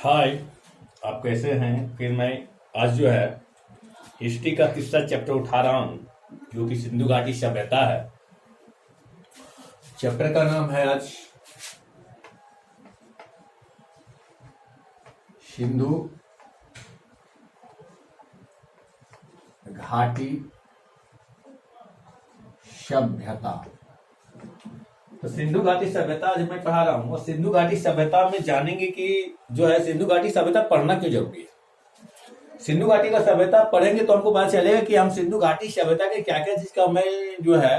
हाय। आप कैसे हैं? फिर मैं आज जो है हिस्ट्री का तीसरा चैप्टर उठा रहा हूँ जो कि सिंधु घाटी सभ्यता है। चैप्टर का नाम है आज सिंधु घाटी सभ्यता। तो सिंधु घाटी सभ्यता आज मैं पढ़ा रहा हूँ और सिंधु घाटी सभ्यता में जानेंगे कि जो है सिंधु घाटी सभ्यता पढ़ना क्यों जरूरी है। सिंधु घाटी का सभ्यता पढ़ेंगे तो हमको पता चलेगा कि हम सिंधु घाटी सभ्यता के क्या क्या चीज का मैं जो है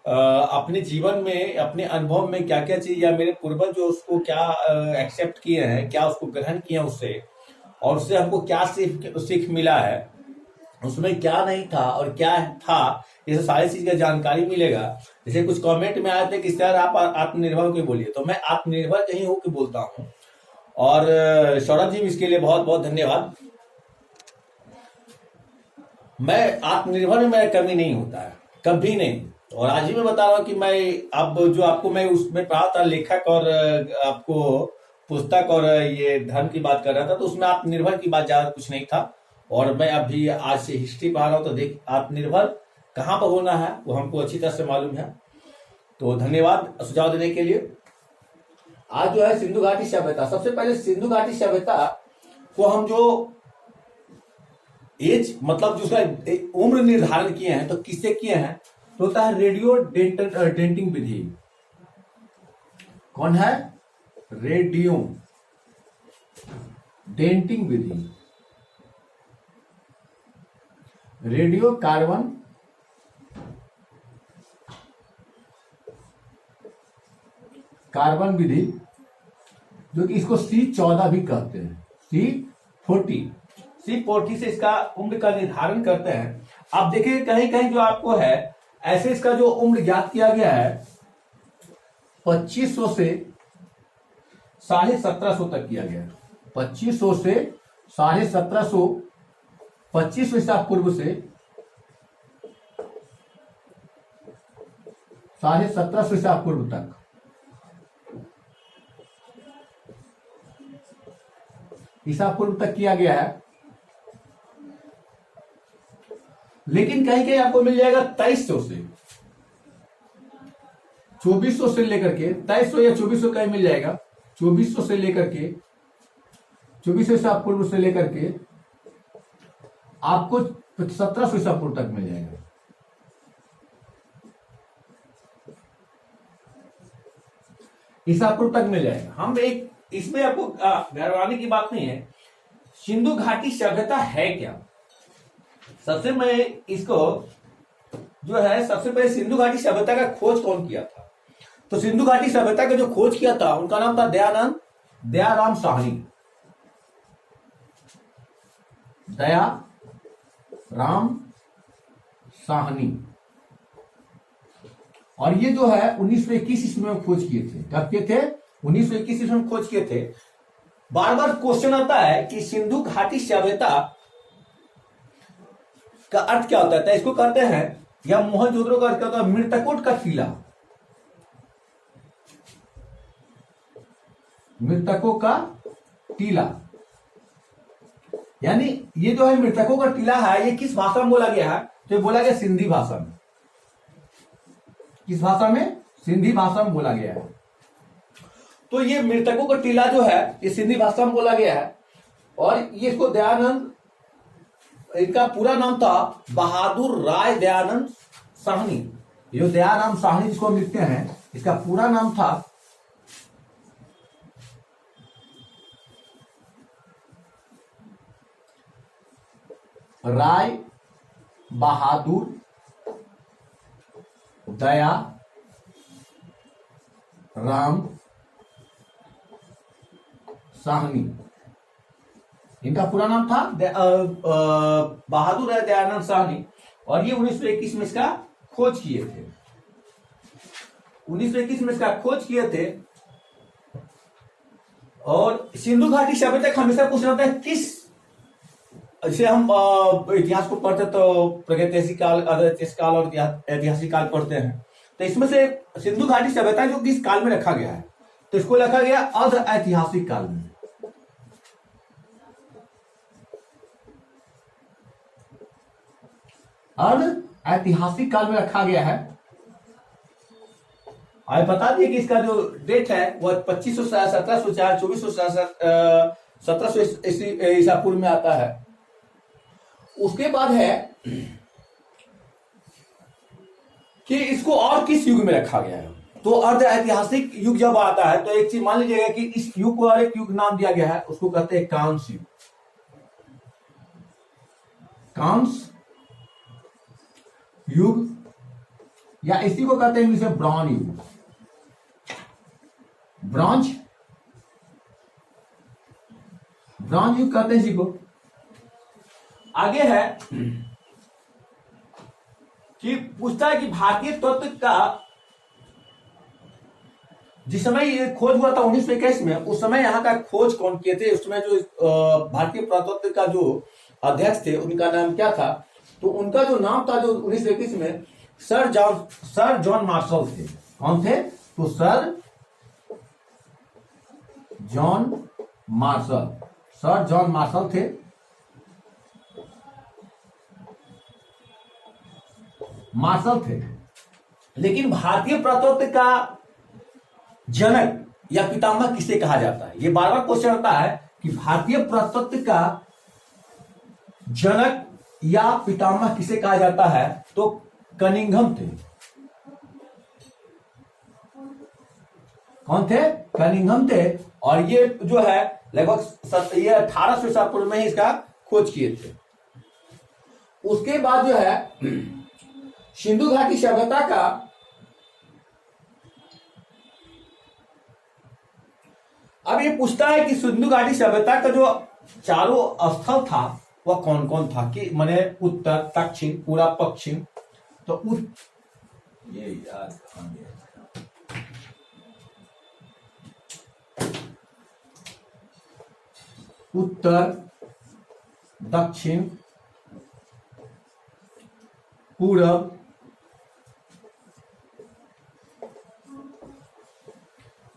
अपने जीवन में अपने अनुभव में क्या क्या चीज या मेरे पूर्वज जो उसको क्या एक्सेप्ट किए हैं, क्या उसको ग्रहण किए उससे, और उससे हमको क्या सीख मिला है, उसमें क्या नहीं था और क्या था, ये सारी चीज का जानकारी मिलेगा। जैसे कुछ कमेंट में आए थे कि सर आप आत्मनिर्भर होकर बोलिए, तो मैं आत्मनिर्भर कहीं होकर बोलता हूँ। और सौरभ जी इसके लिए बहुत बहुत धन्यवाद। मैं आत्मनिर्भर में मेरा कमी नहीं होता है, कभी नहीं। और आज ही मैं बता रहा हूँ कि मैं अब जो आपको मैं उसमें पढ़ा था लेखक और आपको पुस्तक और ये धर्म की बात कर रहा था, तो उसमें आत्मनिर्भर की बात ज्यादा कुछ नहीं था। और मैं अभी आज से हिस्ट्री पढ़ा रहा हूँ, तो देख आत्मनिर्भर कहाँ पर होना है वो हमको अच्छी तरह से मालूम है। तो धन्यवाद सुझाव देने के लिए। आज जो है सिंधु घाटी सभ्यता, सबसे पहले सिंधु घाटी सभ्यता को हम जो एज मतलब जो उसका उम्र निर्धारण किए हैं, तो किससे किए हैं, तो होता है रेडियो डेंटिंग विधि। कौन है? रेडियो डेंटिंग विधि, रेडियो कार्बन विधि, जो कि इसको C14 भी कहते हैं। C40 से इसका उम्र का निर्धारण करते हैं। आप देखिए कहीं कहीं जो आपको है ऐसे इसका जो उम्र ज्ञात किया गया है 2500 से 1750 तक किया गया है। 2500 से 1750, 25 ईसा पूर्व से 1750 ईसा पूर्व तक ईसा पूर्व तक किया गया है। लेकिन कहीं कहीं आपको मिल जाएगा 2300 से 2400 से लेकर के 2300 या 2400 कहीं मिल जाएगा। 2400 से लेकर के 2400 ईसा पूर्व से लेकर के आपको 1700 ईसा पूर्व तक मिल जाएगा। ईसा पूर्व तक मिल जाएगा। हम एक इसमें आपको घबराने की बात नहीं है। सिंधु घाटी सभ्यता है क्या? सबसे मैं इसको जो है सबसे पहले सिंधु घाटी सभ्यता का खोज कौन किया था, तो सिंधु घाटी सभ्यता का जो खोज किया था उनका नाम था दयाराम साहनी। दयाराम साहनी। और ये जो है 1921 ईस्वी में खोज किए थे। कब किए थे? 1921 ईस्वी में खोज किए थे। बार बार क्वेश्चन आता है कि सिंधु घाटी सभ्यता का अर्थ क्या होता है, तो इसको कहते हैं, या मोहनजोदड़ो का अर्थ क्या होता है? मृतकोट का टीला। मृतकों का टीला, यानी ये जो है मृतकों का टीला है, ये किस भाषा में बोला गया है? तो ये बोला गया सिंधी भाषा में। किस भाषा में? सिंधी भाषा में बोला गया है। तो ये मृतकों का टीला जो है ये सिंधी भाषा में बोला गया है। और ये इसको दयानंद, इनका पूरा नाम था बहादुर राय दयानंद साहनी। ये जो दयाराम साहनी जिसको हम लिखते हैं, इसका पूरा नाम था राय बहादुर दया राम साहनी। इनका पूरा नाम था बहादुर राय दयानंद साहनी। और ये 1921 में इसका खोज किए थे। 1921 में इसका खोज किए थे। और सिंधु घाटी सभ्यता का हमेशा पूछना होता है किस, जैसे हम इतिहास को पढ़ते तो प्रागैतिहासिक काल, ऐतिहासिक काल और ऐतिहासिक काल पढ़ते हैं, तो इसमें से सिंधु घाटी सभ्यता जो किस काल में रखा गया है, तो इसको रखा गया अर्ध ऐतिहासिक काल में। अर्ध ऐतिहासिक काल में रखा गया है। आप बता दिए कि इसका जो डेट है वह 2500 1704 2400 1700 ईसा पूर्व में आता है। उसके बाद है कि इसको और किस युग में रखा गया है। तो अर्ध ऐतिहासिक युग जब आता है तो एक चीज मान लीजिएगा कि इस युग को और एक युग नाम दिया गया है, उसको कहते हैं कांस युग। कांस युग या इसी को कहते हैं इंग्लिश में ब्रॉन्ज युग। ब्रॉन्ज युग कहते हैं इसी को। आगे है कि पूछता है कि भारतीय तत्व का जिस समय ये खोज हुआ था 1921 में, उस समय यहाँ का खोज कौन किए थे? उस समय जो भारतीय पुरातत्व का जो अध्यक्ष थे उनका नाम क्या था? तो उनका जो नाम था जो 1921 में सर जॉन मार्शल थे। कौन थे? तो सर जॉन मार्शल थे। लेकिन भारतीय पुरातत्व का जनक या पितामह किसे कहा जाता है? ये बार बार क्वेश्चन आता है कि भारतीय पुरातत्व का जनक या पितामह किसे कहा जाता है? तो कनिंघम थे। कौन थे? कनिंघम थे। और ये जो है लगभग ये 1800 ईसा पूर्व में ही इसका खोज किए थे। उसके बाद जो है सिंधु घाटी सभ्यता का अब ये पूछता है कि सिंधु घाटी सभ्यता का जो चारों स्थल था वह कौन कौन था? कि माने उत्तर, दक्षिण, पूरा, पश्चिम। तो ये याद उत्तर, दक्षिण, पूरब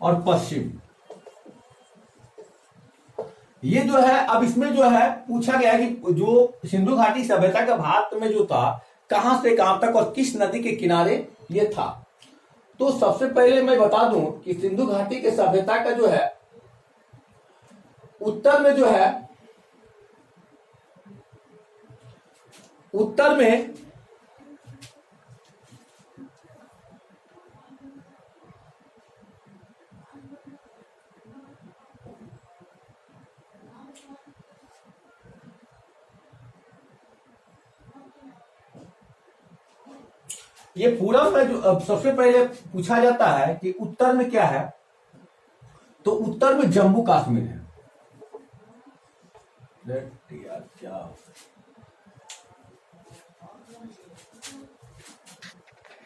और पश्चिम, ये जो है। अब इसमें जो है पूछा गया कि जो सिंधु घाटी सभ्यता का भारत में जो था कहां से कहां तक और किस नदी के किनारे ये था। तो सबसे पहले मैं बता दूं कि सिंधु घाटी के सभ्यता का जो है उत्तर में जो है, उत्तर में ये पूरब में जो सबसे पहले पूछा जाता है कि उत्तर में क्या है? तो उत्तर में जम्मू कश्मीर है। यार क्या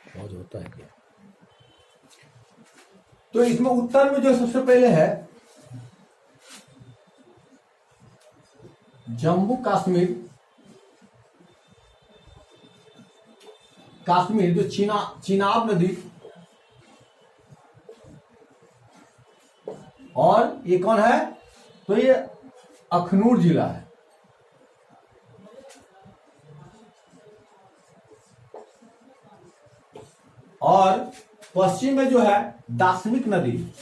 बहुत होता है क्या? तो इसमें उत्तर में जो सबसे पहले है जम्मू कश्मीर, जो चिनाब नदी, और ये कौन है? तो ये अखनूर जिला है। और पश्चिम में जो है दार्शनिक नदी,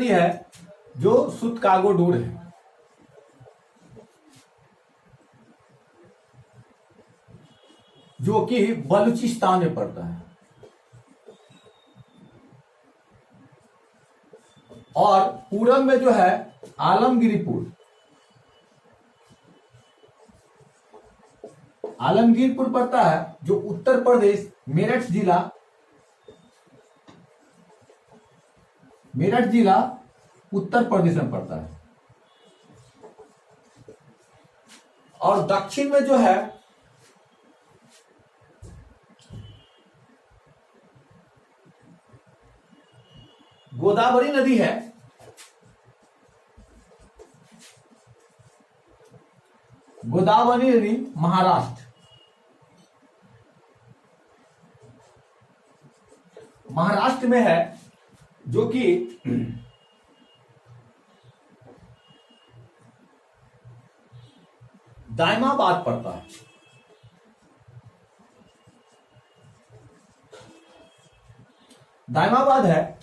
है जो सुतकागोडूर है। जो कि बलूचिस्तान में पड़ता है। और पूरब में जो है आलमगीरपुर पड़ता है, जो उत्तर प्रदेश मेरठ जिला उत्तर प्रदेश में पड़ता है। और दक्षिण में जो है गोदावरी नदी है। गोदावरी नदी महाराष्ट्र में है, जो कि दायमाबाद पड़ता है। दायमाबाद है।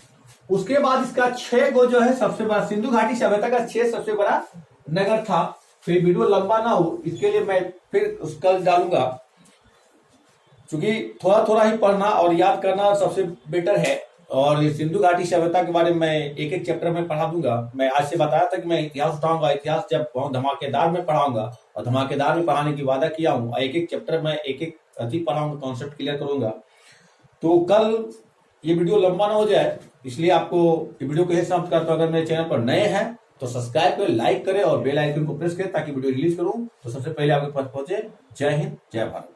उसके बाद इसका 6 गो जो है सबसे बड़ा, सिंधु घाटी सभ्यता का 6 सबसे बड़ा नगर था। फिर वीडियो लंबा ना हो इसके लिए मैं फिर उसका डालूंगा, क्योंकि थोड़ा थोड़ा ही पढ़ना और याद करना सबसे बेटर है। और ये सिंधु घाटी सभ्यता के बारे में मैं एक एक चैप्टर में पढ़ा दूंगा। मैं आज से बताया था कि मैं इतिहास उठाऊंगा, इतिहास जब बहुत धमाकेदार में पढ़ाऊंगा, और धमाकेदार में पढ़ाने की वादा किया हूँ। एक एक चैप्टर में एक एक अति पढ़ाऊंगा, कॉन्सेप्ट क्लियर करूंगा। तो कल ये वीडियो लंबा ना हो जाए, इसलिए आपको ये वीडियो को यही समाप्त करता हूं। अगर मेरे चैनल पर नए हैं तो सब्सक्राइब करें, लाइक करें और बेल आइकन को प्रेस करें, ताकि वीडियो रिलीज करूं तो सबसे पहले आपके पास पहुंचे। जय हिंद, जय भारत।